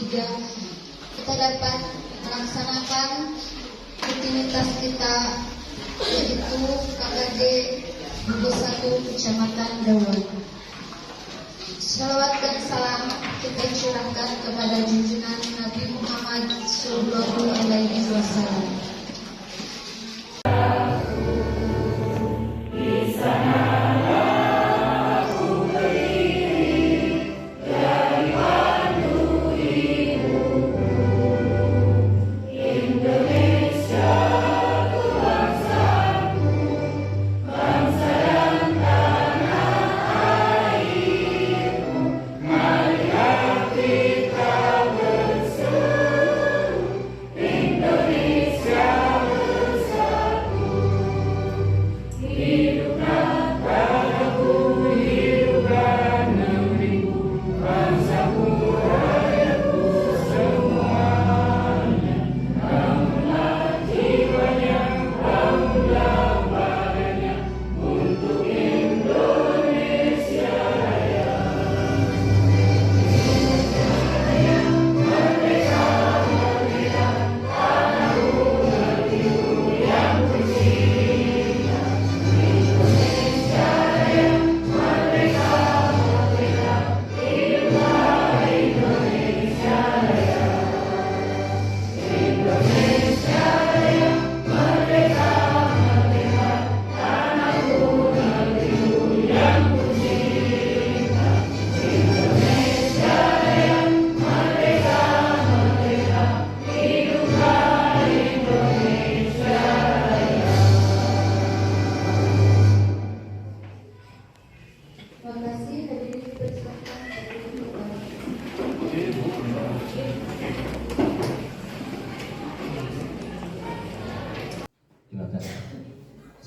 2023 kita dapat melaksanakan rutinitas kita, yaitu KKD Bogor 1 Kecamatan Dawan. Salawat dan salam kita curahkan kepada junjungan Nabi Muhammad SAW.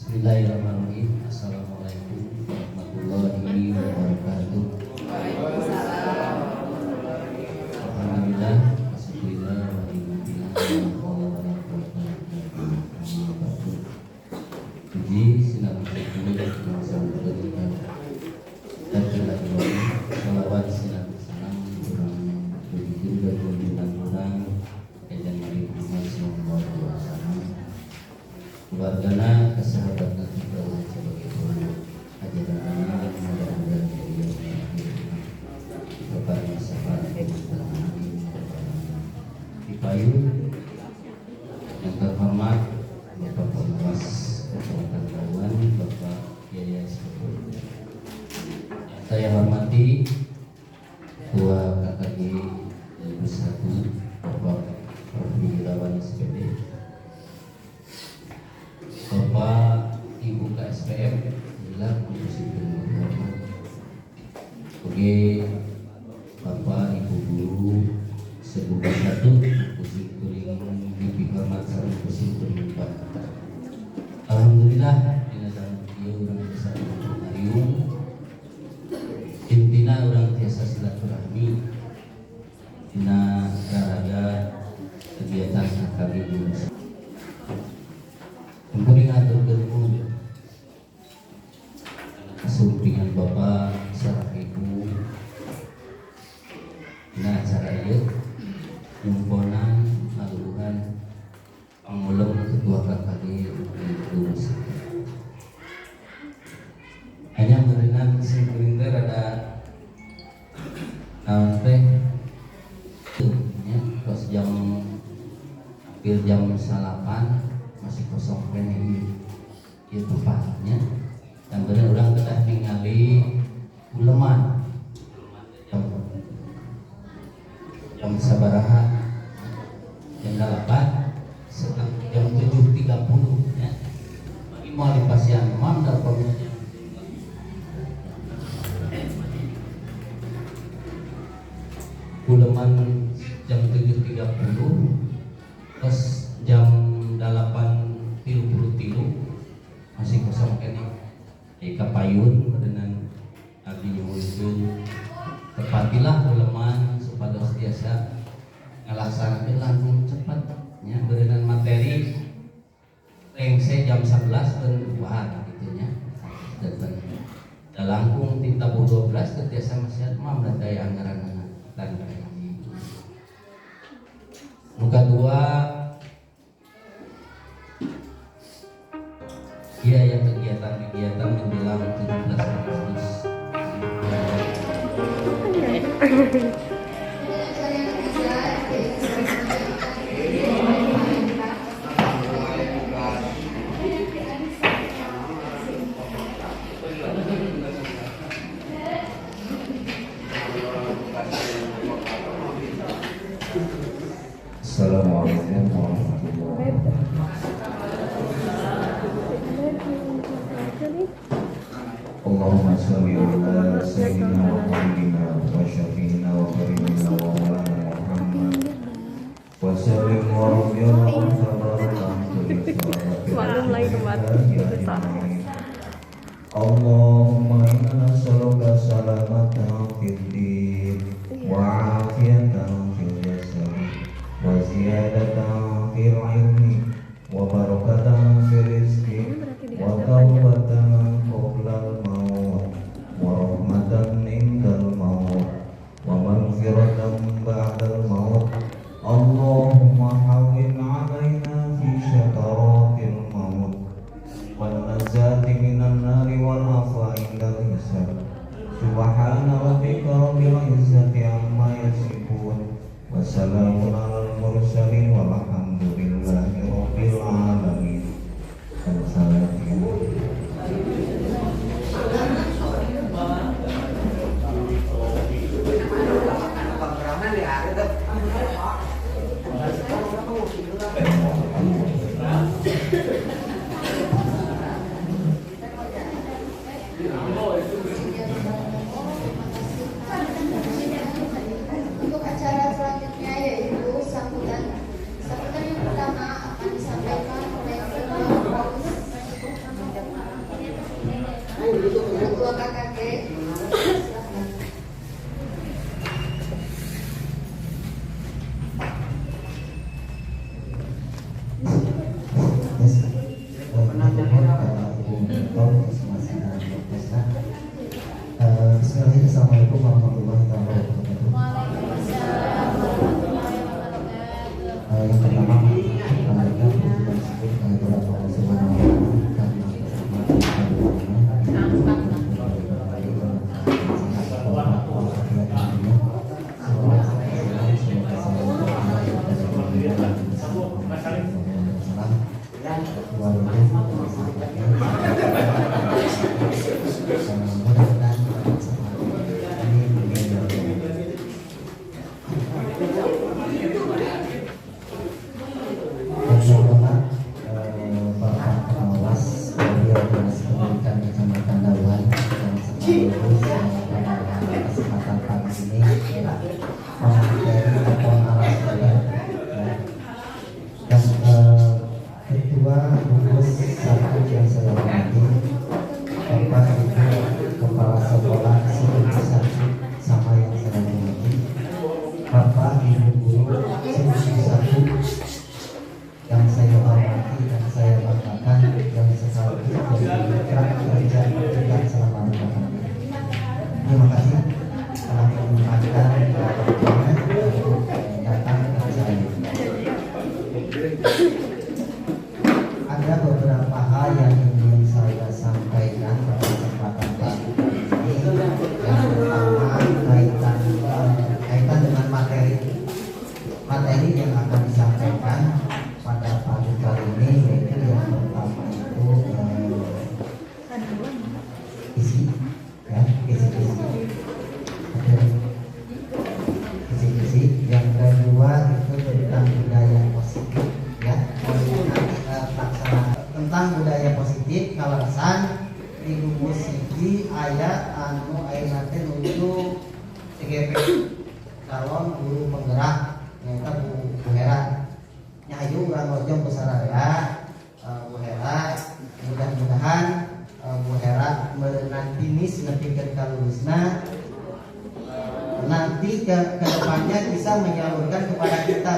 Bismillahirrahmanirrahim. Assalamualaikum warahmatullahi wabarakatuh. Alhamdulillah, Alhamdulillah, Puji sinar berkini dan sampai dan kelanjutan salawat sinar salam kurang begitu dan kunjungan orang dan Nabi Muhammad SAW. Keluargana kesahabatan kita sebagai orang ajaran anak mudah-mudahan dari Bapak Masyarakat Dipayung yang terhormat Bapak Pengawas Kecamatan Dawan, Bapak Yaya Sepuluh. Saya hormati Ketua KKD 1 Bapak Prof. Wirawan SPD, Bapak Ibu KSPM, bila kursi berhormat, oke, Bapak Ibu Guru Sebuah 1 kursi kuring dihormat sareng kursi kuring Pak. Alhamdulillah dina dalam dia urang bisa Ariung intina urang tiasa silaturahmi dina raraga kegiatan KKD dulu. Kemudian atur-atur asumpingan Bapak sareng Ibu dina acara ieu nyumponan ngaluhuran pangulung ketua KKD lulus. Hanya berenang sing teh rada naon teh nya tos hampir jam 8 masih kosong kene ieu tempatnya. Dan bener urang kedah ningali uleman jam sabaraha jam 8 setengah jam 7.30 ya. Bagi mau dipasian mandar pemimpin uleman jam 7.30 terus jam 8.33 masih kosong kene kapayun dengan abdi nyuwun tepatilah uleman supados tiasa ngalaksanakeun langkung cepat nya berenang materi lengse jam 11 dan buat gitu nya dan langkung tinta 12 tiasa masih mah daya anggaran dan acara yang ketiga yaitu Assalamualaikum warahmatullahi wabarakatuh. Allahumma sholli ala sayyidina wa habibina wa syafiina wa karimina wa maulana Muhammad wa sallim wa rabbiyana wa Allahumma inna nas'aluka salamatan fid din wa afiyatan fil jasad wa ziyadatan fil ilmi wa barakatan fil rizqi wa tawbatan qoblal maut wa rahmatan indal maut wa maghfiratan ba'dal maut. Allahumma hawwin 'alaina fi syakaratil maut wal nazati minan nari wal afwa indal hisab. Subhana rabbika rabbil izzati amma yasifun wa salamun alal mursalin walhamdulillahi rabbil alamin. Assalamualaikum. Untuk acara selanjutnya yaitu sambutan yang pertama akan disampaikan oleh Ketua KKG. Silakan. Assalamualaikum warahmatullahi wabarakatuh. Yang pertama, kalian tersebut beberapa kesempatan pagi ini materi atau narasi dan ketua gugus satu yang saya hormati Bapak Ibu Kepala Sekolah Sekolah Satu sama yang saya hormati Bapak Ibu Guru Sekolah Satu yang saya hormati dan saya banggakan yang sekaligus menjadi mitra kerja pendidikan selama 2 tahun. Terima kasih telah menyempatkan untuk datang ke saya. Ada beberapa hal yang ingin saya sampaikan pada kesempatan pagi ini. Yang pertama kaitan dengan materi yang akan disampaikan pada pagi kali ini, yaitu yang pertama itu isi yang kedua itu tentang budaya positif ya. Tentang budaya positif kalasan di buku siji ayat anu ayeuna teh nuju TGP calon guru penggerak nyata Bu Hera nyahayu urang lojong besaraya Bu Hera mudah-mudahan Bu Hera nanti nepikeun ka lulusna nanti ke depannya bisa menyalurkan kepada kita.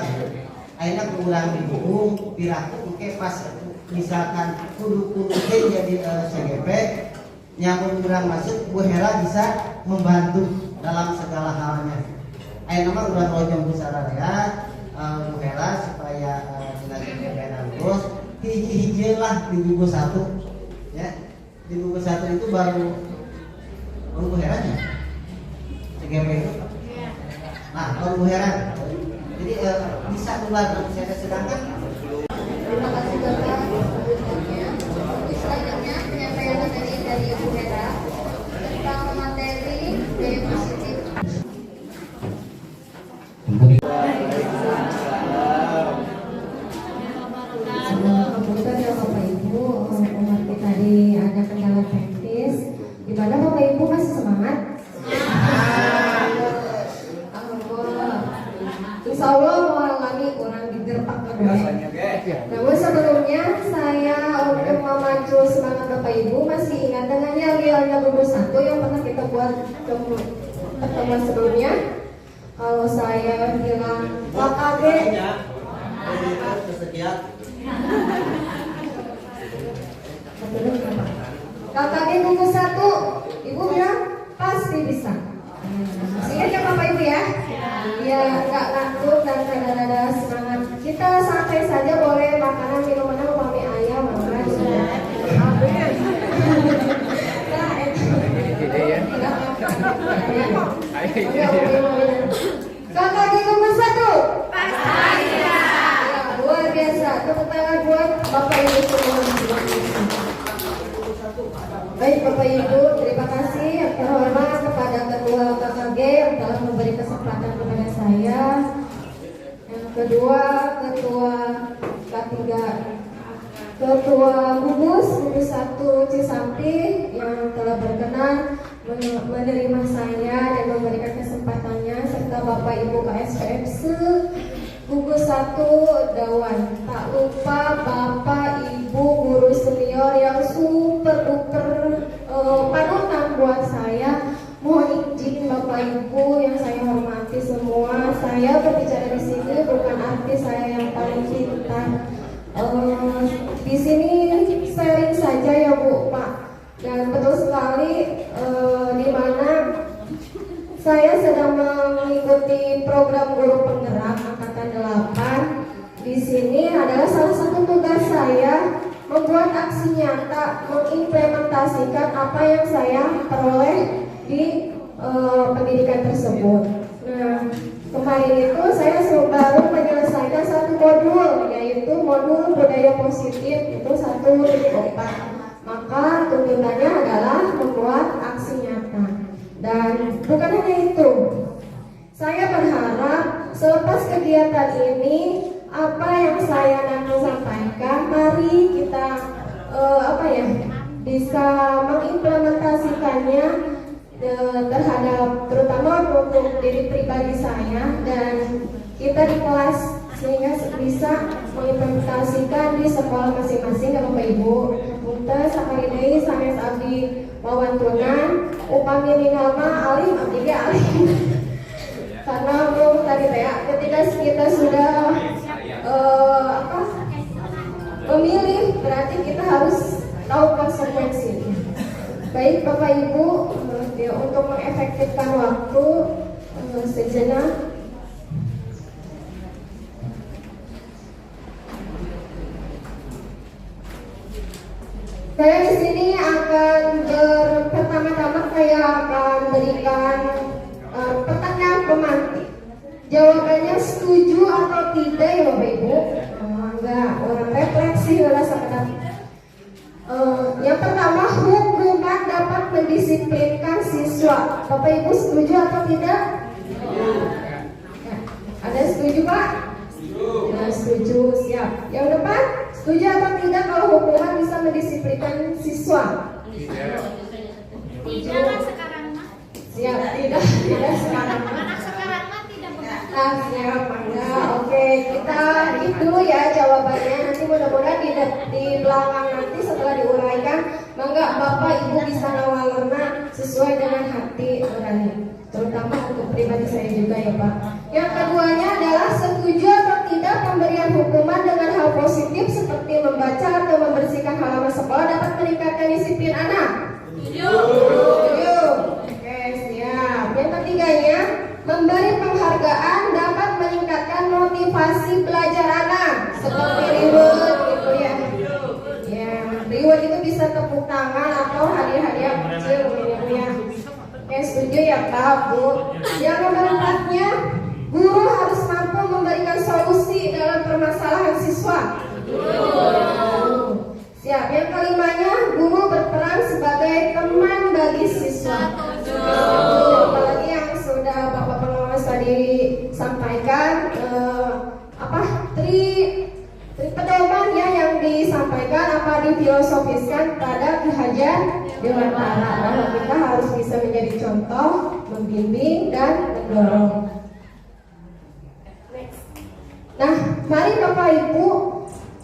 Akhirnya kurang di buku piraku oke pas misalkan kudu jadi CGP nyamun kurang masuk Bu Hera bisa membantu dalam segala halnya. Akhirnya mah urang lojong besaraya Bu Hera supaya dengan CGP terus hiji-hiji lah di buku 1 ya. Di buku 1 itu baru Bu Hera nya CGP itu Bu Hera. Jadi bisa keluar saya sedangkan. Terima kasih Bapak sambutannya. Untuk selanjutnya penyampaian materi dari Ibu Hera tentang materi gaya positif. Kebetulan ya Bapak Ibu, mengerti tadi ada kendala teknis. Gimana Bapak Ibu masih semangat? Insya Allah mau kami kurang digertak kedua. Namun sebelumnya saya untuk memacu semangat Bapak Ibu masih ingat dengan yel-yelnya gugus 1 yang pernah kita buat pertemuan sebelumnya. Kalau saya bilang KKG KKG gugus 1, Ibu bilang pasti bisa. Ingat ya Bapak Ibu ya? Ya nggak ngantuk dan rada-rada semangat. Kita santai saja, boleh makanan minuman upami ayam makan sudah. KKG gugus 1 pasti ya. Luar biasa. Tepuk tangan buat Bapak Ibu semua. Baik Bapak Ibu, terima kasih yang terhormat kepada Ketua KKG yang telah memberi kesempatan kepada saya. Yang kedua, Ketua K3, Ketua gugus 1 Cisampi yang telah berkenan menerima saya dan memberikan kesempatannya, serta Bapak Ibu KSPM gugus 1 Dawan. Tak lupa Bapak Ibu guru senior yang super duper panutan buat saya. Mohon izin Bapak Ibu yang saya hormati semua. Saya berbicara di sini bukan artis saya yang paling pintar. Di sini sharing saja ya Bu Pak. Dan betul sekali di mana saya sedang mengikuti program guru penggerak angkatan 8. Di sini adalah salah satu tugas saya membuat aksi nyata, mengimplementasikan apa yang saya peroleh di pendidikan tersebut. Nah, kemarin itu saya baru menyelesaikan satu modul, yaitu modul budaya positif itu 1.4. Maka tuntutannya adalah membuat aksi nyata. Dan bukan hanya itu, saya berharap selepas kegiatan ini apa yang saya nanti sampaikan, mari kita bisa mengimplementasikannya terhadap terutama untuk diri pribadi saya dan kita di kelas, sehingga bisa mengimplementasikan di sekolah masing-masing ya Bapak Ibu. Punten sakalideui sanes abdi wawantunan upami ningalma alim abdi ge alim. Karena belum tadi ya, ketika kita sudah memilih, berarti kita harus tahu konsekuensinya. Baik Bapak Ibu, untuk mengefektifkan waktu sejenak. Saya di sini akan pertama-tama saya akan berikan pertanyaan pemantik. Jawabannya setuju atau tidak ya Bapak Ibu? Enggak, orang refleksi rasa kenal. Yang pertama, hukuman dapat mendisiplinkan siswa. Bapak Ibu setuju atau tidak? Ya. Ada setuju Pak? Nah, setuju, siap. Yang depan, setuju atau tidak kalau hukuman bisa mendisiplinkan siswa? Tidak sekarang mah. Siap, tidak sekarang mah. Anak sekarang mah tidak begitu. Nah, siap, enggak. Oke, kita keep dulu ya jawabannya. Nanti mudah-mudahan di belakang nanti setelah diuraikan, mangga Bapak Ibu bisa ngawalerna sesuai dengan hati nurani. Terutama untuk pribadi saya juga ya Pak. Yang keduanya adalah setuju atau tidak pemberian hukuman dengan hal positif seperti membaca atau membersihkan halaman sekolah dapat meningkatkan disiplin anak. Setuju. Oke, siap. Yang ketiganya, memberi penghargaan dapat meningkatkan motivasi belajar anak seperti reward gitu ya. Ya, reward itu bisa tepuk tangan atau hadiah-hadiah kecil gitu ya. Oke, setuju ya Pak, Bu. Yang nomor 4-nya, Guru harus mampu memberikan solusi dalam permasalahan siswa. Siap. Yang kelimanya, guru berperan sebagai teman bagi siswa. Apalagi yang sudah Bapak Pengawas tadi sampaikan, tri pedoman ya yang disampaikan apa difilosofiskan pada Ki Hajar Dewantara, bahwa kita harus bisa menjadi contoh, membimbing dan mendorong. Nah, mari Bapak Ibu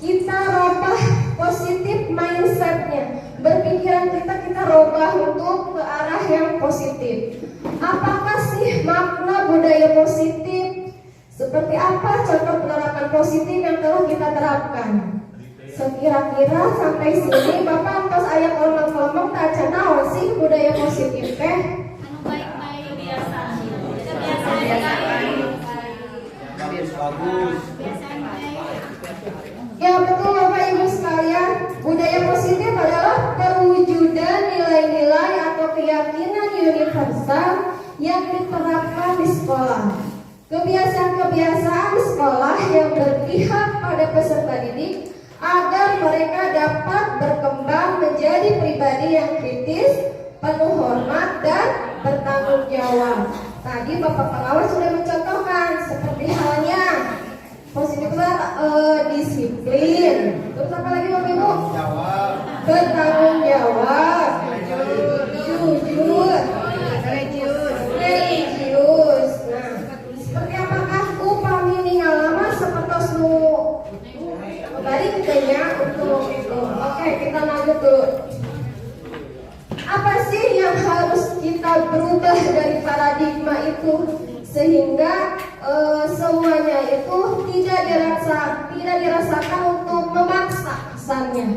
kita rubah positif mindsetnya. Berpikiran kita rubah untuk ke arah yang positif. Apakah sih makna budaya positif? Seperti apa contoh penerapan positif yang telah kita terapkan? Sekira-kira sampai sini Bapak antos aya kolom-kolom taca naon sih budaya positif teh? Anu baik-baik kebiasaan baik. Bagus. Ya betul Bapak Ibu sekalian, budaya positif adalah perwujudan nilai-nilai atau keyakinan universal yang diterapkan di sekolah. Kebiasaan-kebiasaan sekolah yang berpihak pada peserta didik agar mereka dapat berkembang menjadi pribadi yang kritis, penuh hormat dan bertanggung jawab. Tadi Bapak Pengawas sudah mencontohkan seperti halnya positif disiplin. Terus apa lagi Bapak Ibu? Bertanggung jawab, jujur, religius. Nah, seperti apakah upami ninggalama seperti nu balik kayaknya untuk itu. Oke, kita lanjut dulu. Apa sih yang harus kita berubah dari paradigma itu sehingga semuanya itu tidak dirasakan untuk memaksa kesannya?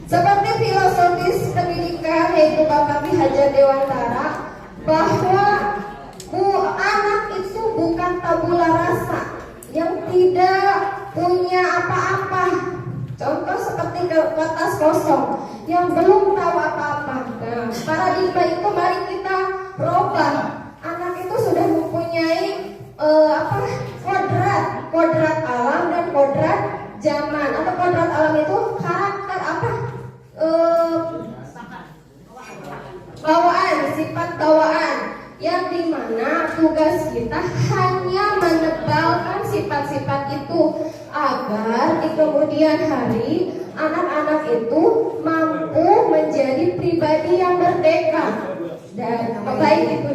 Seperti filosofis pendidikan yaitu Bapak Ki Hajar Dewantara, bahwa anak itu bukan tabula rasa yang tidak punya apa-apa. Contoh seperti kertas kosong yang belum tahu apa-apa. Nah, paradigma itu mari kita robah. Anak itu sudah mempunyai kodrat alam dan kodrat zaman. Atau kodrat alam itu karakter bawaan, sifat bawaan, yang dimana tugas kita hanya menebalkan sifat-sifat itu agar di kemudian hari anak-anak itu mampu menjadi pribadi yang merdeka dan baik itu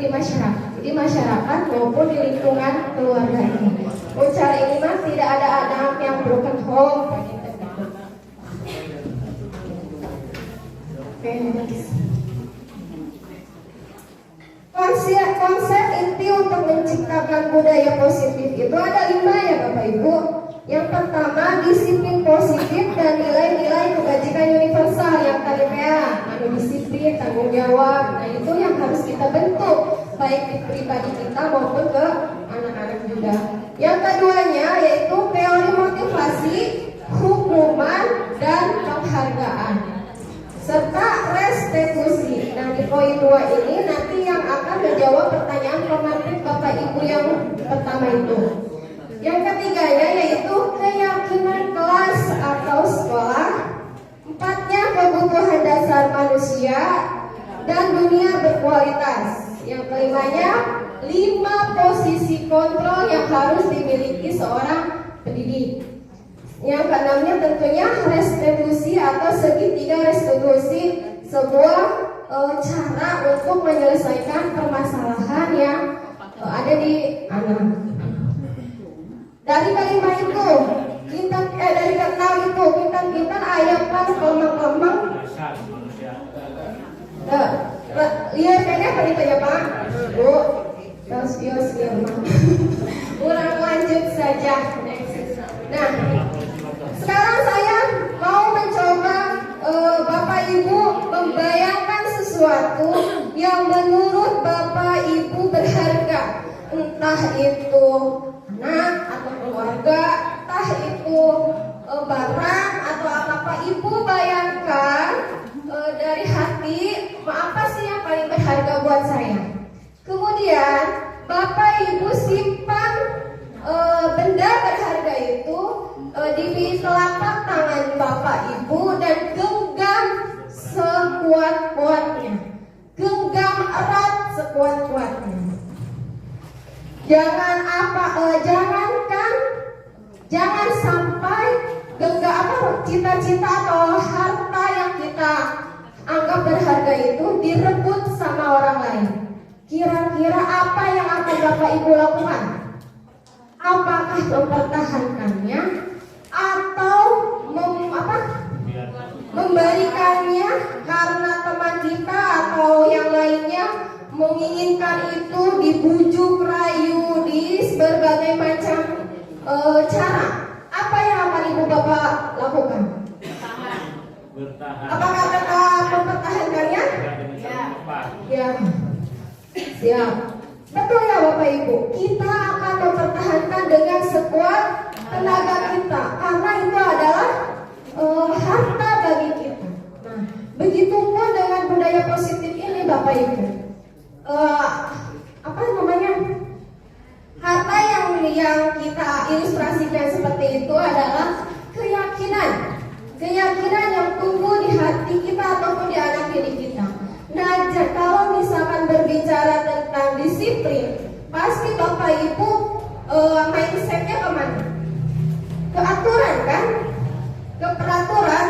di masyarakat maupun di lingkungan keluarga ini. Cara ini mah tidak ada anak yang broken home. Konsep inti untuk menciptakan budaya positif itu ada 5 ya Bapak Ibu. Yang pertama, disiplin positif dan nilai-nilai kebajikan universal yang tadi disiplin, tanggung jawab. Nah itu yang harus kita bentuk baik di pribadi kita maupun ke anak-anak juga. Yang keduanya yaitu teori motivasi, hukuman dan penghargaan serta restitusi. Nah di poin 2 ini nanti yang akan menjawab pertanyaan formatif Bapak Ibu yang pertama itu. Yang ketiganya yaitu keyakinan kelas atau sekolah. Empatnya kebutuhan dasar manusia dan dunia berkualitas. Yang kelimanya 5 posisi kontrol yang harus dimiliki seorang pendidik. Yang keenamnya tentunya restitusi atau segitiga restitusi, sebuah cara untuk menyelesaikan permasalahan yang ada di anak. Dari kelima itu dari keenam itu kita ayatkan kelemang-kelemang. Iya kayaknya apa itu ya Pak? Bu, terus kurang lanjut saja. Nah, sekarang saya mau mencoba Bapak Ibu membayangkan sesuatu yang menurut Bapak Ibu berharga, entah itu anak atau keluarga, entah itu barang atau apa Ibu bayangkan dari hati, apa sih yang paling berharga buat saya. Kemudian di telapak tangan Bapak Ibu dan genggam sekuat-kuatnya, genggam erat sekuat-kuatnya. Jangan sampai cita-cita atau harta yang kita anggap berharga itu direbut sama orang lain. Kira-kira apa yang akan Bapak Ibu lakukan? Apakah mempertahankannya atau memberikannya karena teman kita atau yang lainnya menginginkan itu, dibujuk rayu di berbagai macam cara? Apa yang akan Ibu Bapak lakukan? Apakah tetap mempertahankannya? Ya. Siap. Betul ya Bapak Ibu, kita akan mempertahankan dengan sekuat tenaga kita karena itu adalah harta bagi kita. Nah, begitupun dengan budaya positif ini Bapak Ibu. Harta yang kita ilustrasikan seperti itu adalah keyakinan yang tumbuh di hati kita ataupun di anak didik kita. Nah, kalau misalkan berbicara tentang disiplin, pasti Bapak Ibu mindsetnya kemana? Ke aturan kan? Ke peraturan.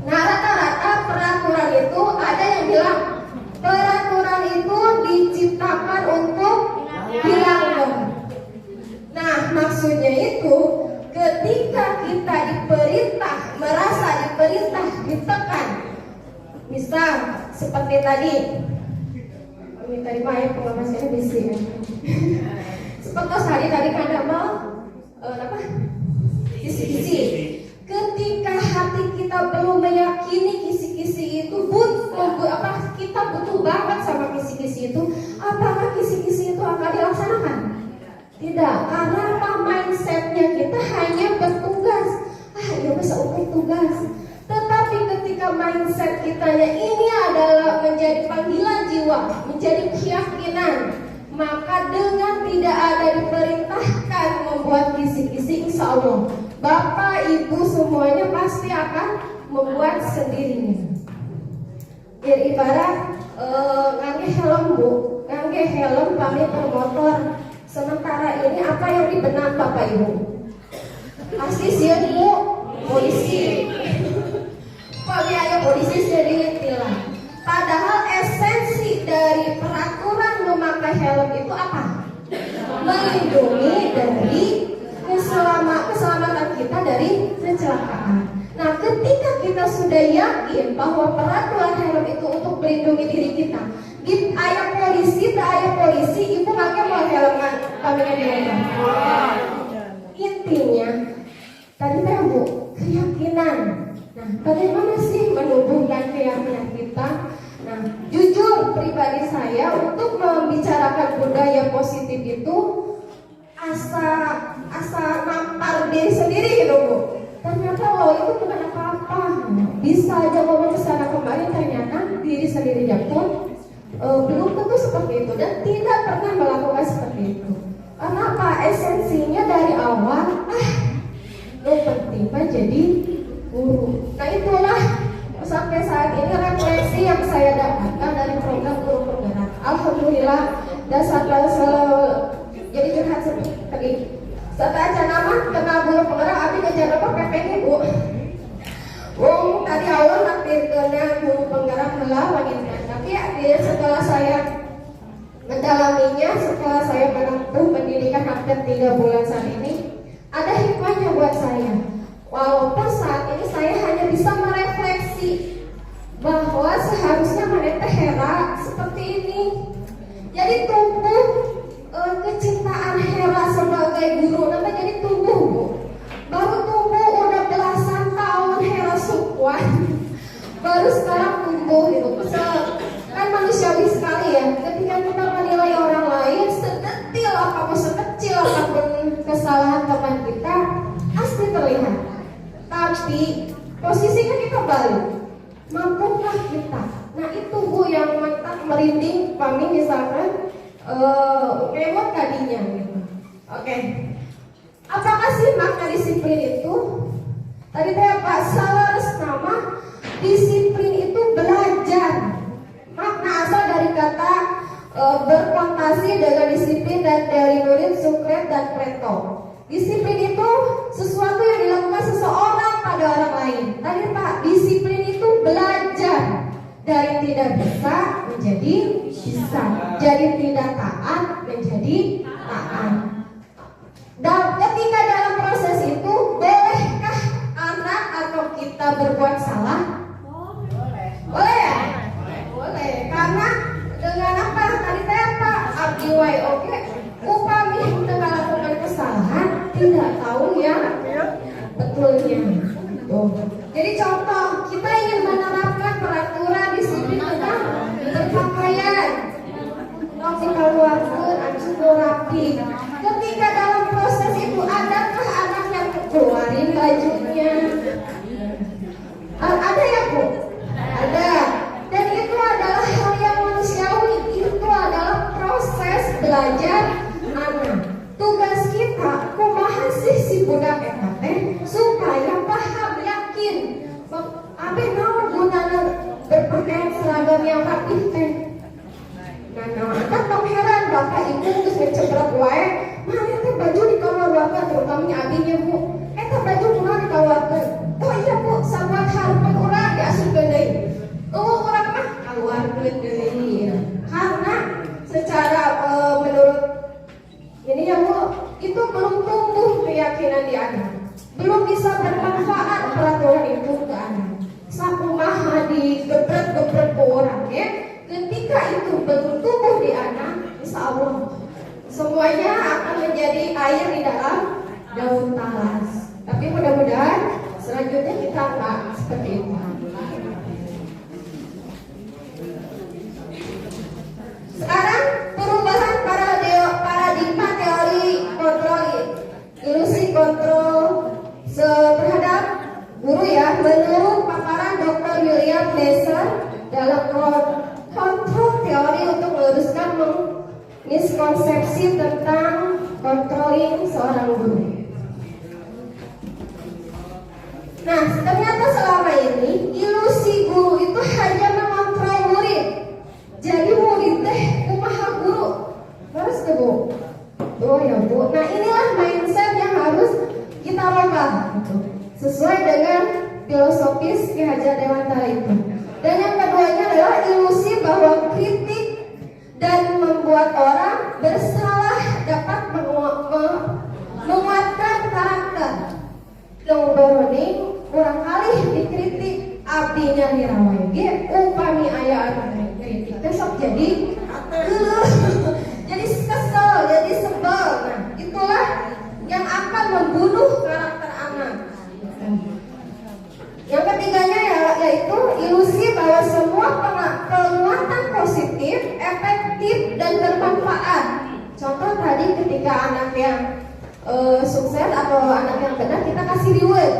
Nah, rata-rata peraturan itu ada yang bilang peraturan itu diciptakan untuk dilanggar. Nah, maksudnya itu ketika kita merasa diperintah, ditekan. Misal seperti tadi Maya pengawasannya bisi ya. Seperti tadi kan mau kisi-kisi. Ketika hati kita belum meyakini kisi-kisi itu kita butuh banget sama kisi-kisi itu, apakah kisi-kisi itu akan dilaksanakan? Tidak, karena mindsetnya kita hanya bertugas. Ya bisa untuk tugas. Tetapi ketika mindset kitanya ini adalah menjadi panggilan jiwa, menjadi keyakinan, maka dengan tidak ada diperintahkan membuat kisi-kisi, insya Allah Bapak Ibu semuanya pasti akan membuat sendirinya. Jadi ibarat ngangge helm Bu, ngangge helm kami bermotor. Sementara ini apa yang di benak Bapak Ibu? Pasti siap Bu, polisi. Kami ayo polisi jadi tilang. Padahal esensi dari peraturan memakai helm itu apa? Melindungi dari keselamatan kita dari kecelakaan. Nah, ketika kita sudah yakin bahwa peraturan helm itu untuk melindungi diri kita, ayah polisi, ibu pakai mau helm kami di rumah. Intinya, tadi Bu, keyakinan. Nah, bagaimana sih menumbuhkan keyakinan kita? Nah, jujur pribadi saya untuk membicarakan budaya positif itu asa nampar diri sendiri gitu Bu. Ternyata itu bukan apa-apa. Bisa aja ngomong kesana kemarin, ternyata diri sendiri pun belum tentu seperti itu dan tidak pernah melakukan seperti itu. Karena apa? Esensinya dari awal yang penting jadi guru. Nah, itulah sampai saat ini refleksi yang saya dapatkan dari program Guru Penggerak. Alhamdulillah dasar jadi curhat seperti tadi. Setelah nama kenal Guru Penggerak, abi ngejar apa PPG Bu. Tadi awal nanti kena Guru Penggerak lah gitu. Tapi setelah saya mendalaminya, setelah saya menempuh pendidikan hampir 3 bulan saat ini, ada hikmahnya buat saya. Walaupun saat ini saya hanya bisa merefleksi bahwa seharusnya mereka Hera seperti ini. Jadi tumbuh kecintaan Hera sebagai guru, namanya jadi tumbuh Bu. Baru tumbuh udah belasan tahun Hera Sukwan, baru sekarang tumbuh gitu. Kan manusiawi sekali ya. Ketika kita menilai orang lain, sedetil apapun, sekecil apapun kesalahan teman kita, pasti terlihat. Tapi posisinya kita balik, mampukah kita? Nah itu Bu yang mantap merinding kami misalkan remote tadinya gitu. Oke. Apakah sih makna disiplin itu? Tadi teh Pak Salares nama disiplin itu belajar. Makna asal dari kata berkontasi dengan disiplin dan dari murid Sukret dan Plato. Disiplin itu sesuatu yang dilakukan seseorang pada orang lain. Tadi Pak, disiplin itu belajar dari tidak bisa menjadi bisa, dari tidak taat menjadi taat. Dan ketika dalam proses itu, bolehkah anak atau kita berbuat salah? Boleh ya? Boleh. Karena dengan apa? Tadi saya apa? Abdi wae oke. Upami kita melakukan kesalahan, tidak tahu yang betulnya. Tuh. Jadi contoh, kita ingin menerapkan peraturan disiplin tentang berpakaian. Kalau kita keluarkan, harus rapi. Ketika dalam proses itu, adakah anak yang keluarin bajunya? Ada ya Bu? Ada. Dan itu adalah hal yang manusiawi. Itu adalah proses belajar anak. Tugas kita kumaha sih si budak eta teh supaya paham yakin apa naon gunana berpakaian seragam yang rapih teh. Nah, kan tong heran bapak ibu geus ngecebrek wae, mana teh baju dikeluarkeun terutama abinya Bu. Eta baju kunaon dikeluarkeun? Oh iya Bu, sabuat hareupeun urang diasupkeun deui. Urang mah keluarkeun deui. Karena secara menurut ini ya Bu, itu belum tumbuh keyakinan di anak, belum bisa bermanfaat peraturan itu ke anak. Sakumaha digebrek-gebrek ke orang ya. Ketika itu belum tumbuh di anak, insya Allah semuanya akan menjadi air di dalam daun talas. Tapi mudah-mudahan selanjutnya kita nggak seperti itu. Sekarang perubahan paradigma teori kontrol ilusi kontrol terhadap guru ya, menurut paparan Dr. William Glasser dalam kontrol teori untuk meluruskan miskonsepsi tentang controlling seorang guru. Nah, ternyata selama ini ilusi guru itu hanya mengontrol murid. Jadi murid teh kumaha guru. Harus ke Bu. Oh ya Bu. Nah, inilah mindset yang harus kita rubah gitu. Sesuai dengan filosofis Ki Hajar Dewantara itu. Dan yang keduanya adalah ilusi bahwa kritik dan membuat orang bersalah dapat menguatkan karakter. Kemudian kurang kali dikritik abdinya dirawai ge upami aya anu kritik teh sok jadi jadi kesel, jadi sebel. Nah, itulah yang akan membunuh karakter anak. Yang ketiganya yaitu ilusi bahwa semua penguatan positif, efektif dan bermanfaat. Contoh tadi ketika anak yang sukses atau anak yang benar kita kasih reward.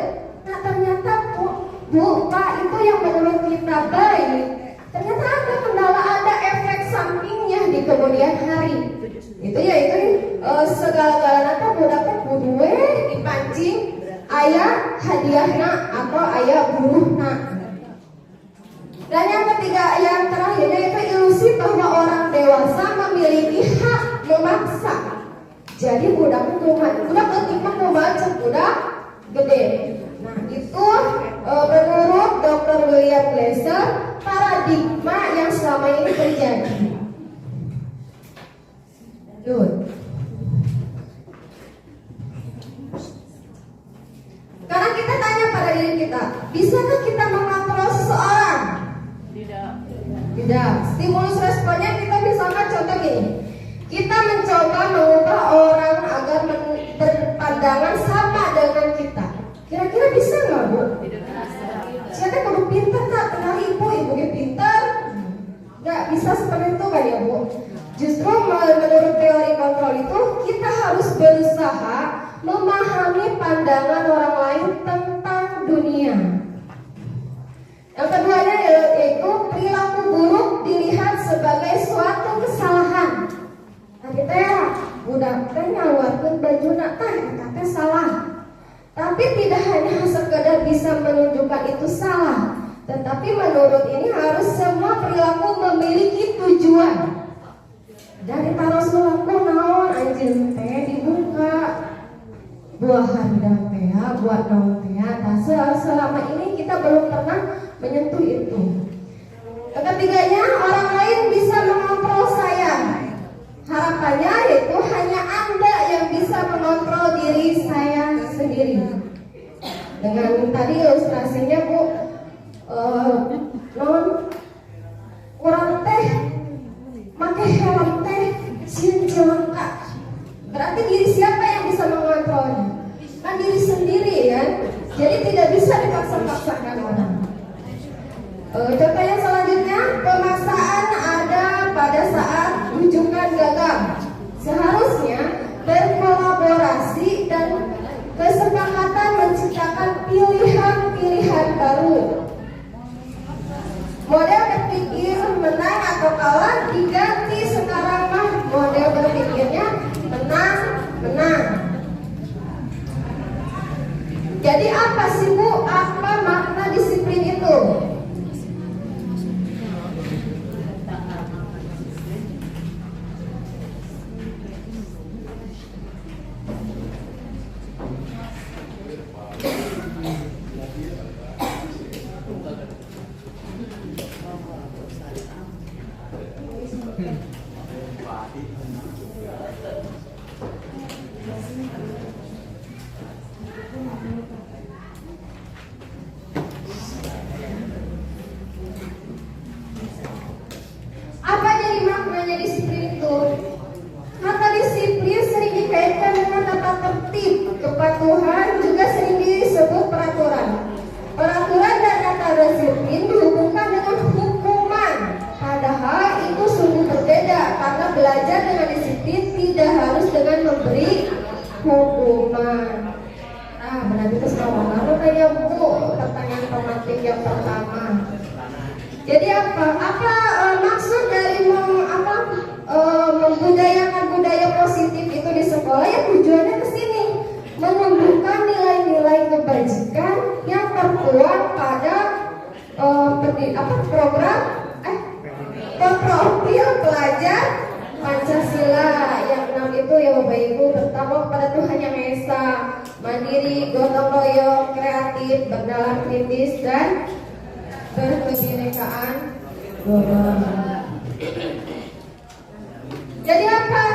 Nah ternyata Bu, Pak, itu yang menurut kita baik, ternyata ada kendala, ada efek sampingnya di kemudian hari. Itu yaitu segala-galanya teh budaknya kudu dipancing aya hadiahna atau aya buruhna. Dan yang ketiga, yang terakhirnya itu ilusi bahwa orang dewasa memiliki hak memaksa. Jadi budak ketika membaca budak gede. Nah itu menurut Dr. William Glasser paradigma yang selama ini terjadi. Karena kita tanya pada diri kita, bisakah kita mengontrol seseorang? Tidak. Stimulus responnya kita misalkan contoh gini. Kita mencoba mengubah orang agar berpandangan sama dengan kita. Kira-kira bisa nggak Bu? Siapa kudu pintar tak? Kenal ibu yang pintar. Nggak bisa seperti itu kan ya Bu? Justru menurut teori kontrol itu kita harus berusaha memahami pandangan orang lain tentang dunia. Yang keduanya yaitu perilaku buruk dilihat sebagai suatu kesalahan. Tadi teh budak teh ngaluarkeun bajuna teh eta teh salah bisa menunjukkan itu salah. Tetapi menurut ini harus semua perilaku memiliki tujuan. Dari Rasulullah naon anjeun teh dibuka buah handang teh, buat naon teh. Nah, selama ini kita belum pernah menyentuh itu. Ketiganya, orang lain bisa mengontrol saya. Harapannya itu hanya Anda yang bisa mengontrol diri saya sendiri. Dengan tadi ilustrasinya Bu, non orang teh pakai helm teh sieun jelengka. Berarti diri siapa yang bisa mengontrolnya? Kan diri sendiri kan. Jadi tidak bisa dipaksa-paksakan orang. Contoh yang selanjutnya, pemaksaan ada pada saat rujukan gagal. Seharusnya berkolaborasi dan kesepakatan menciptakan pilihan-pilihan baru. Model berpikir menang atau kalah diganti sekarang mah model berpikirnya menang. Jadi apa sih Bu? Apa makna disiplin itu? Apa jadi maknanya disiplin itu? Kata disiplin sering dikaitkan dengan tata tertib, kepatuhan, juga sering disebut peraturan. Peraturan dan kata disiplin dihubungkan dengan hukuman. Padahal itu sungguh berbeda, karena belajar dengan disiplin tidak harus dengan memberi hukuman. Nah, berarti keseluruhan lalu tanya Bu, pertanyaan pemantik yang pertama. Jadi apa maksud dari membudayakan budaya positif itu di sekolah? Ya tujuannya ke sini, menumbuhkan nilai-nilai kebajikan yang tertuang pada profil pelajar Pancasila. Yang 6 itu ya Bapak Ibu, pertama kepada Tuhan Yang Maha Esa, mandiri, gotong royong, kreatif, bernalar kritis, dan berkebinekaan global. Jadi apa?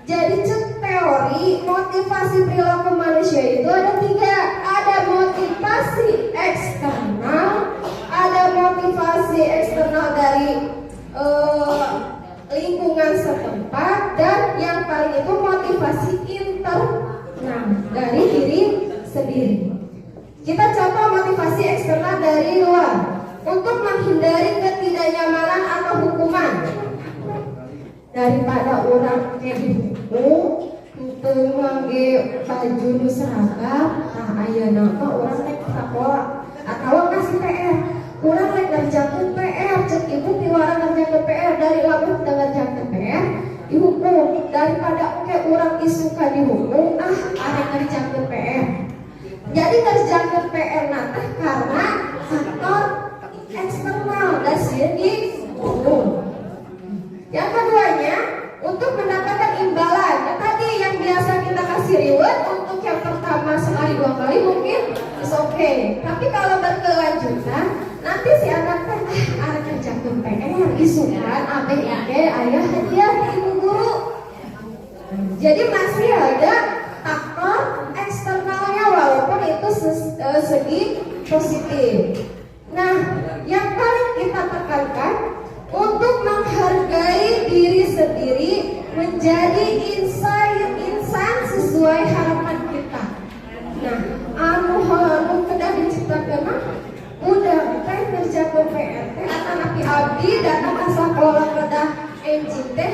Jadi teori motivasi perilaku manusia itu ada 3. Ada motivasi eksternal, ada motivasi eksternal dari lingkungan setempat, dan yang paling itu motivasi internal dari diri sendiri. Kita contoh motivasi eksternal dari luar. Untuk menghindari ketidaknyamanan atau hukuman. Daripada orang dihukum untuk ngangge baju nu seragam, nah ayeuna mah urang rek sakola atau kasih PR. Urang rek ngerjakeun PR, cek ibu piwara ngerjakeun PR, dari lamun teu ngerjakeun PR dihukum. Daripada oke urang isuka dihukum, arek ngerjakeun PR. Jadi ngerjakeun PR teh karena faktor eksternal dan di hukum. Yang keduanya, untuk mendapatkan imbalan. Nah, tadi yang biasa kita kasih reward untuk yang pertama sekali 2 kali mungkin is okay. Tapi kalau berkelanjutan, nanti si anak teh arek kerjakeun PR isukan abeh ayah hadiah dari ibu guru. Jadi masih ada faktor eksternalnya walaupun itu segi positif. Nah, yang paling kita tekankan untuk menghargai diri sendiri, menjadi insan sesuai harapan kita. Nah, anu kedah diciptakeun mah udah teh ngerjakeun PR teh anak abdi datang ka sakola kedah enjing teh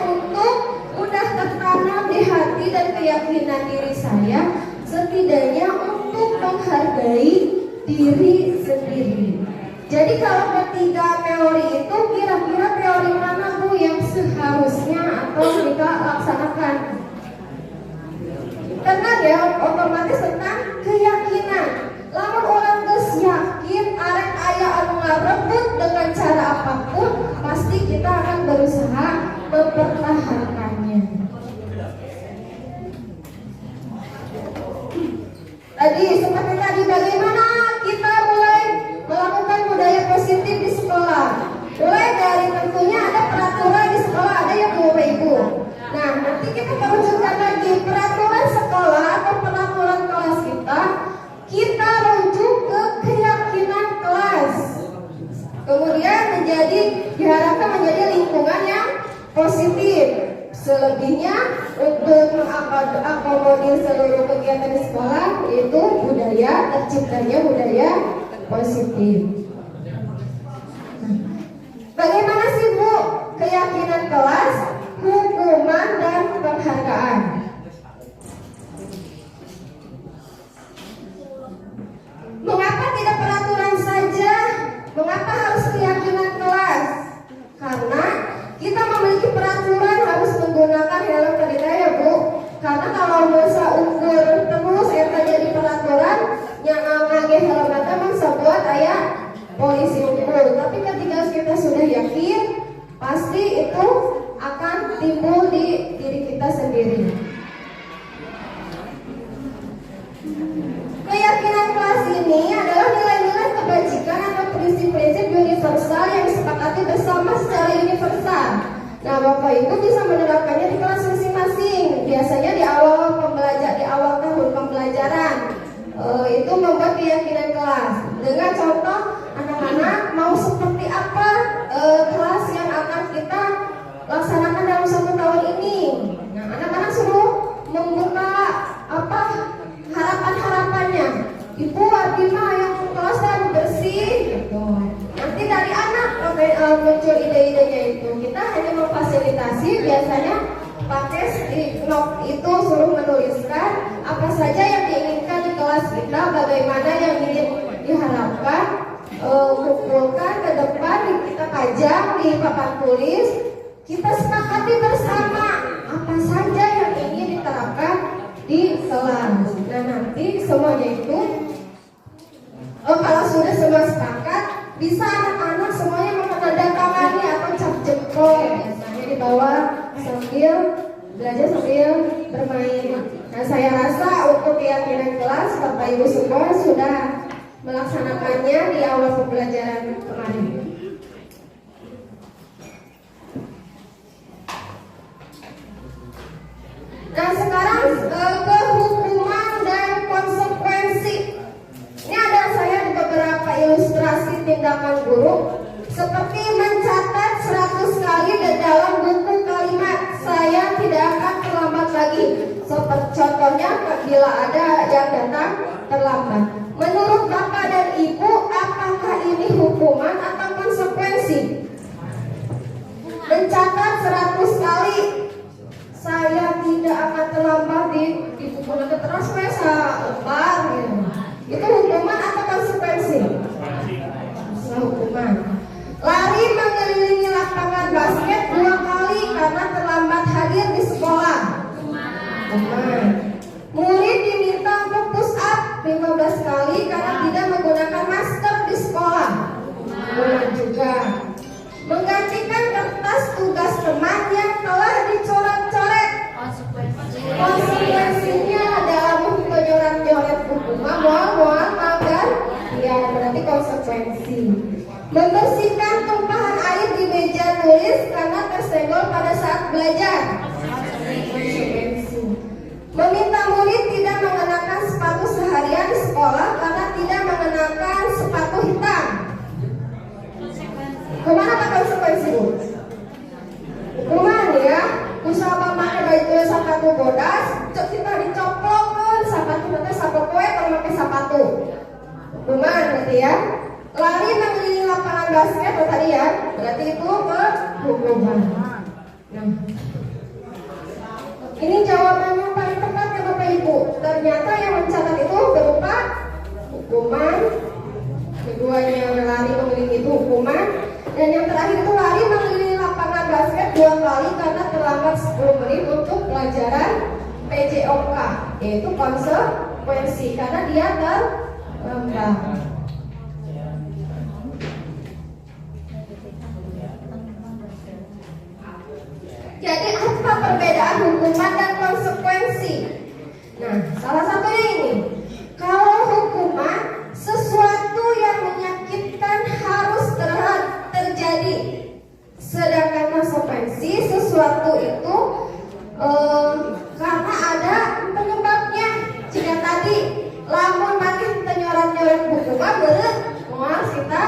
untuk udah tertanam di hati dan keyakinan diri saya, setidaknya untuk menghargai diri sendiri. Jadi kalau ketiga teori itu, kira-kira teori mana Bu yang seharusnya atau kita laksanakan? Tenang ya, otomatis tentang keyakinan. Lamun orang Mulai dari tentunya ada peraturan di sekolah, ada ya Bu Bapak Ibu. Nah, nanti kita merujukan lagi peraturan sekolah atau peraturan kelas kita rujuk ke keyakinan kelas. Kemudian diharapkan menjadi lingkungan yang positif. Selebihnya untuk mengakomodir seluruh kegiatan di sekolah yaitu terciptanya budaya positif. Bagaimana sih Bu keyakinan kelas, hukuman dan penghargaan? Mengapa tidak peraturan saja? Mengapa harus keyakinan kelas? Karena kita memiliki peraturan harus menggunakan helm tadi ya Bu. Karena kalau bisa ukur terus eta jadi peraturan yang ngangge helm eta mah buat aya polisi ukur. Tapi ketika kita sudah yakin, pasti itu akan timbul di diri kita sendiri. Keyakinan kelas ini adalah nilai-nilai kebajikan atau prinsip-prinsip universal yang disepakati bersama secara universal. Nah, Bapak Ibu bisa menerapkannya di kelas masing-masing. Biasanya di awal tahun pembelajaran itu membuat keyakinan kelas. Dengan contoh anak-anak mau seperti apa kelas yang akan kita laksanakan dalam 1 tahun ini. Nah, anak-anak suruh membuka harapan-harapannya. Ibu Abima yang kelas dan bersih gitu. Nanti dari anak muncul ide-idenya itu. Kita hanya memfasilitasi, biasanya pakai stick note itu suruh menuliskan apa saja yang diinginkan di kelas kita, bagaimana yang ingin diharapkan, kumpulkan ke depan, kita pajang di papan tulis, kita sepakati bersama apa saja yang ingin diterapkan di kelas. Nah, nanti semuanya itu kalau sudah semua sepakat, bisa anak-anak semuanya menandatangani atau cap jempol, biasanya di bawah sambil belajar sambil bermain. Nah, saya rasa untuk keyakinan kelas Bapak Ibu semua sudah melaksanakannya di awal pembelajaran kemarin. Nah, sekarang ke hukuman dan konsekuensi. Ini ada saya di beberapa ilustrasi tindakan guru seperti mencatat 100 kali di dalam buku kalimat saya tidak akan terlambat lagi. Seperti contohnya bila ada yang datang terlambat. Menurut Bapak dan Ibu, apakah ini hukuman atau konsekuensi? Mencatat 100 kali saya tidak akan terlambat di buku nanti terus saya lembar gitu. Itu hukuman atau konsekuensi? Hukuman. Lari mengelilingi lapangan basket 2 kali karena terlambat hadir di sekolah. Hukuman. Murid diminta untuk push up 15 kali karena tidak menggunakan masker di sekolah. Hukuman juga. Menggantikan kertas tugas teman yang telah dicoret-coret. Konsekuensinya adalah mencoret-coret buku, mual makan, ya berarti konsekuensi. Membersihkan tumpahan air di meja tulis karena tersenggol pada saat belajar. Konsekuensi. Meminta murid tidak mengenakan sepatu seharian di sekolah karena tidak mengenakan sepatu hitam. Kemana Pak konsekuensi? Hukuman ya. Usaha pakai baju sepatu bodas, kita dicoplokkan sepatu nanti sepatu kue kalau pakai sepatu. Hukuman berarti ya. Lari mengelilingi lapangan basket tadi ya, berarti itu hukuman. Nah, ini jawaban yang paling tepat ya Bapak Ibu. Ternyata yang mencatat itu berupa hukuman. Keduanya lari mengelilingi itu hukuman. Dan yang terakhir itu lari mengelilingi lapangan basket 2 kali karena terlambat 10 menit untuk pelajaran PJOK, yaitu konsekuensi karena dia terlambat. Jadi apa perbedaan hukuman dan konsekuensi? Nah, salah satunya ini. Kalau hukuman sesuatu yang menyakitkan harus terjadi. Sedangkan konsekuensi sesuatu itu karena ada penyebabnya. Jika tadi lamun makin nyoret-nyoret buku beureut moal kita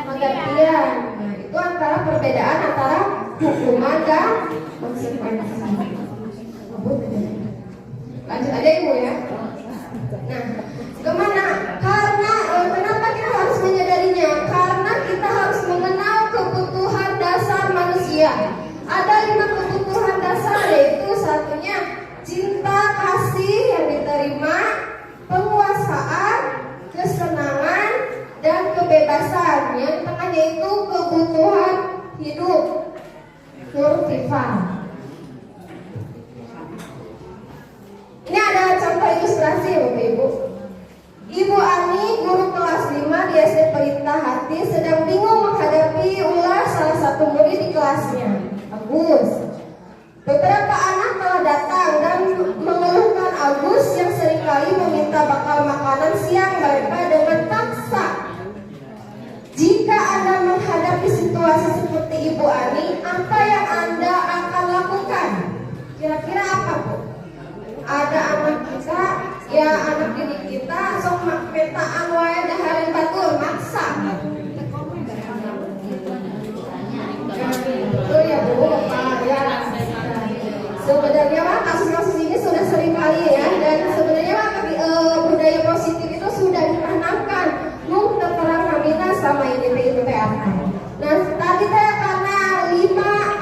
menggantian. Nah, itu antara perbedaan antara hukuman dan konsekuensi. Lanjut aja Ibu ya. Nah, kemana? Karena kenapa kita harus menyadarinya? Karena kita harus mengenal kebutuhan dasar manusia. Ada 5 kebutuhan dasar, yaitu satunya cinta, kasih yang diterima, penguasaan, kesenangan, dan kebebasan. Yang tengahnya itu kebutuhan hidup, survival. Ini ada contoh ilustrasi ya Bapak Ibu. Ibu Ani, guru kelas 5 di SD Pelita Hati, sedang bingung menghadapi ulah salah satu murid di kelasnya, Agus. Beberapa anak telah datang dan mengeluhkan Agus yang seringkali meminta bakal makanan siang mereka dengan paksa. Jika Anda menghadapi situasi seperti Ibu Ani, apa yang Anda akan lakukan? Kira-kira apa Bu? Ada anak kita, ya anak didik kita, sok metaan wae dahareun batur maksa. Betul ya Bu, Pak ya. Sebenarnya mah kasus-kasus ini sudah sering kali ya, dan sebenarnya mah budaya positif itu sudah ditanamkan. Mung terperang kamina sama ini itu apa? Nah tadi saya karena 5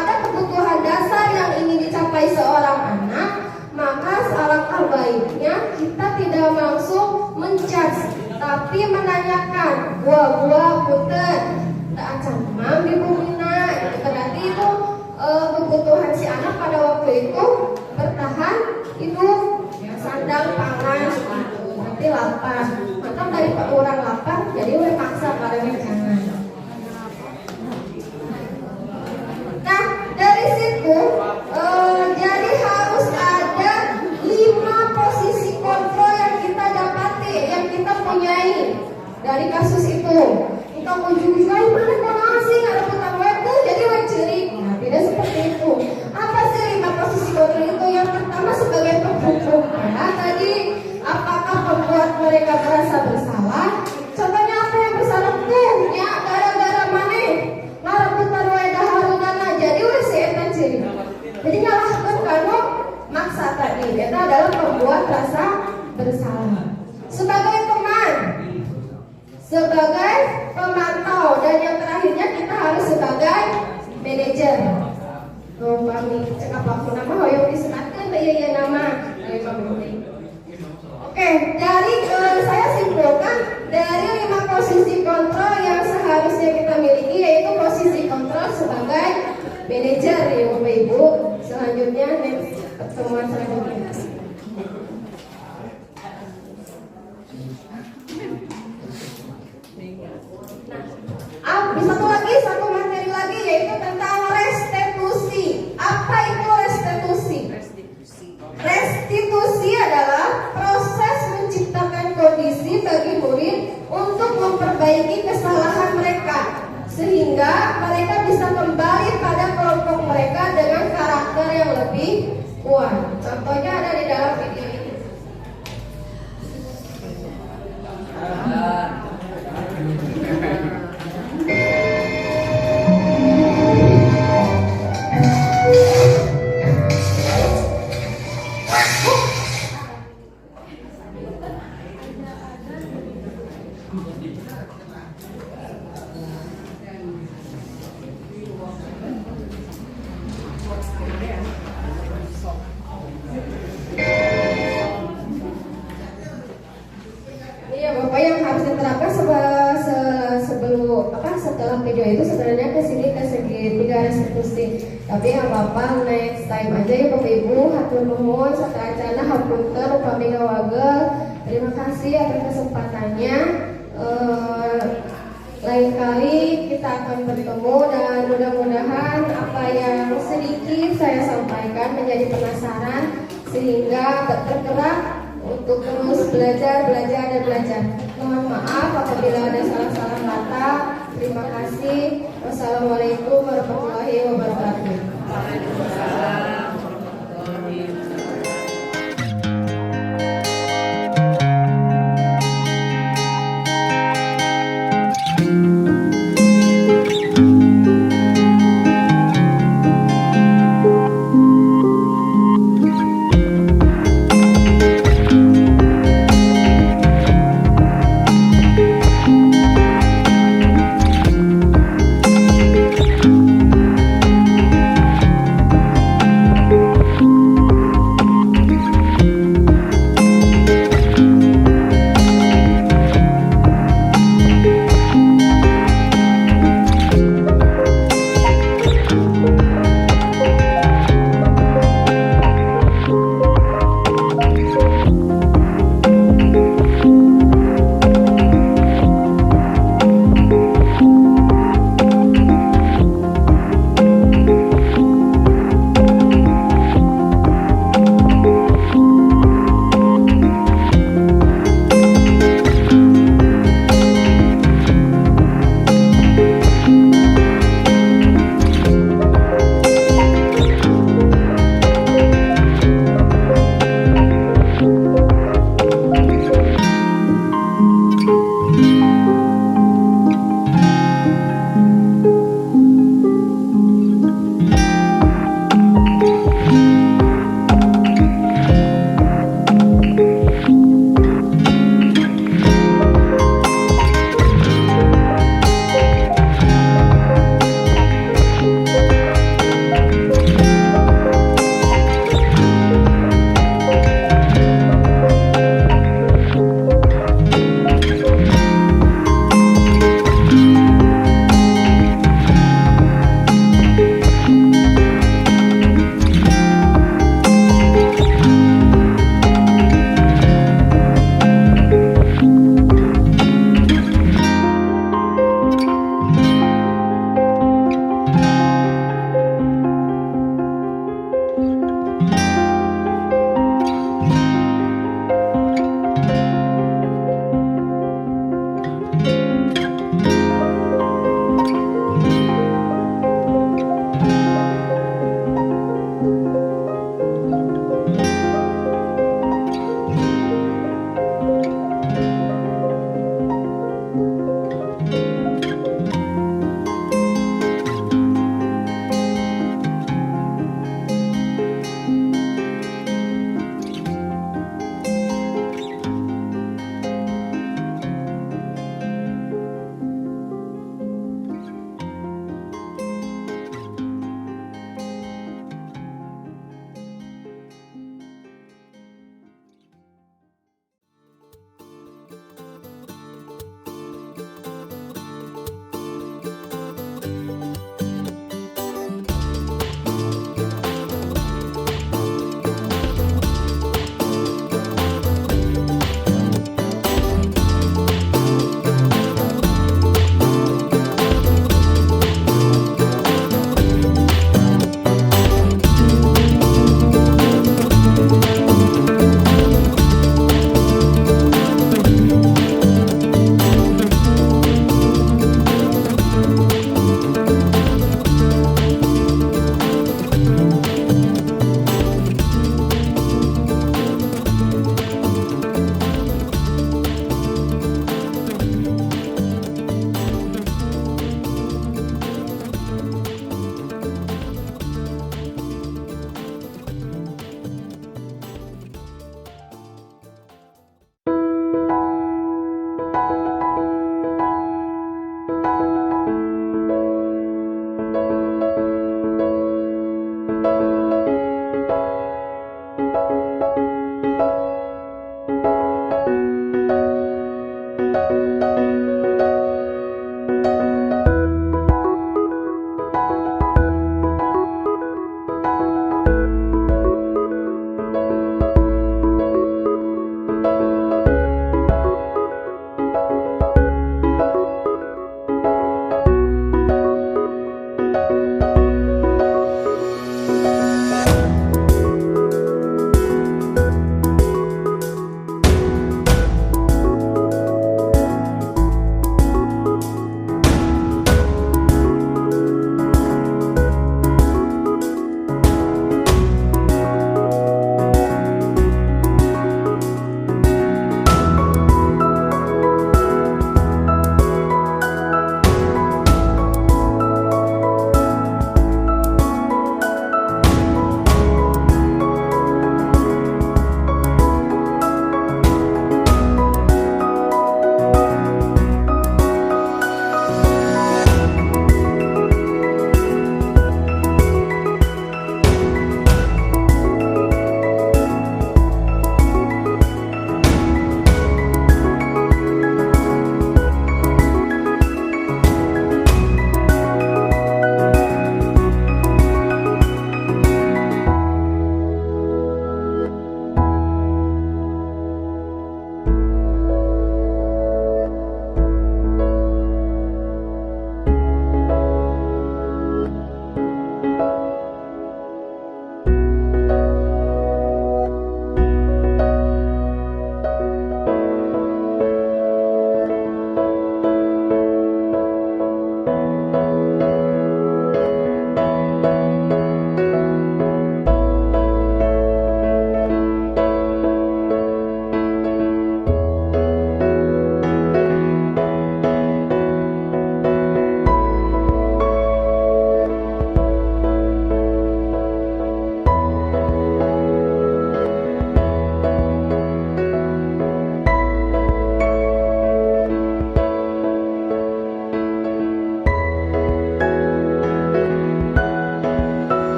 ada kebutuhan dasar yang ingin dicapai seorang anak, maka alangkah baiknya kita tidak langsung menjudge, tapi menanyakan, buah punten, tak acamam di bumina. Berarti itu kebutuhan si anak pada waktu itu bertahan hidup, sandang pangan, nanti lapar. Maka dari orang lapar, jadi udah paksa pada jangan. Nah dari situ jadi harus ada 5 posisi kontrol yang kita dapati, yang kita punyai dari kasus itu. Kita ujung-ujung mana kalau sih ada utang web tuh jadi wajib. Nah tidak seperti itu. Apa sih 5 posisi kontrol itu? Yang pertama sebagai penghukum. Nah tadi apakah membuat mereka merasa bersalah? Contohnya apa yang bersalah tuh? Ya gara-gara mana? Ngaraputan wae daharudana jadi we si eta ciri. Jadi nyalahkan kanu maksa tadi. Itu adalah membuat rasa bersalah. Sebagai teman, sebagai pemantau, dan yang terakhirnya kita harus sebagai manajer. Kami cekap waktu nama hoyong disematkan ya nama. Oke, dari saya simpulkan dari 5 posisi kontrol yang seharusnya kita miliki, yaitu posisi kontrol sebagai manajer ya Bapak Ibu. Selanjutnya next pertemuan selanjutnya. Satu materi lagi yaitu tentang restitusi. Apa itu restitusi? Restitusi adalah proses menciptakan kondisi bagi murid untuk memperbaiki kesalahan mereka sehingga mereka bisa kembali pada kelompok mereka dengan karakter yang lebih kuat. Contohnya ada di dalam video ini. Setelah video itu sebenarnya ke segi 3 restitusi. Tapi nggak apa-apa, next time aja ya Bapak Ibu. Hatur nuhun satacana hapunten upami ngawagel. Terima kasih atas kesempatannya. Lain kali kita akan bertemu dan mudah-mudahan apa yang sedikit saya sampaikan menjadi penasaran sehingga bergerak untuk terus belajar dan belajar. Mohon maaf apabila ada salah-salah kata. Terima kasih. Wassalamualaikum warahmatullahi